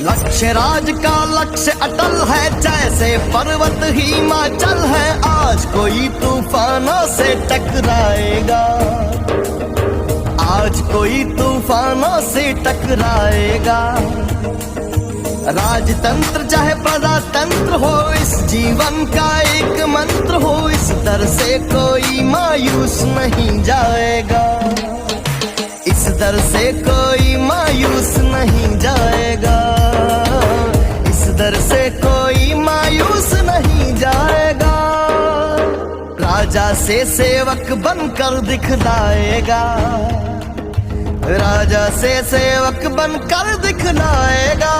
लक्ष्य राज का लक्ष्य अटल है, जैसे पर्वत हिमाचल है। आज कोई तूफानों से टकराएगा, आज कोई तूफानों से टकराएगा। राजतंत्र चाहे प्रजातंत्र हो, इस जीवन का एक मंत्र हो। इस दर से कोई मायूस नहीं जाएगा, इस दर से कोई मायूस नहीं जाएगा, इस दर से कोई मायूस नहीं जाएगा। राजा से सेवक बनकर दिखलाएगा, राजा से सेवक बनकर दिखलाएगा।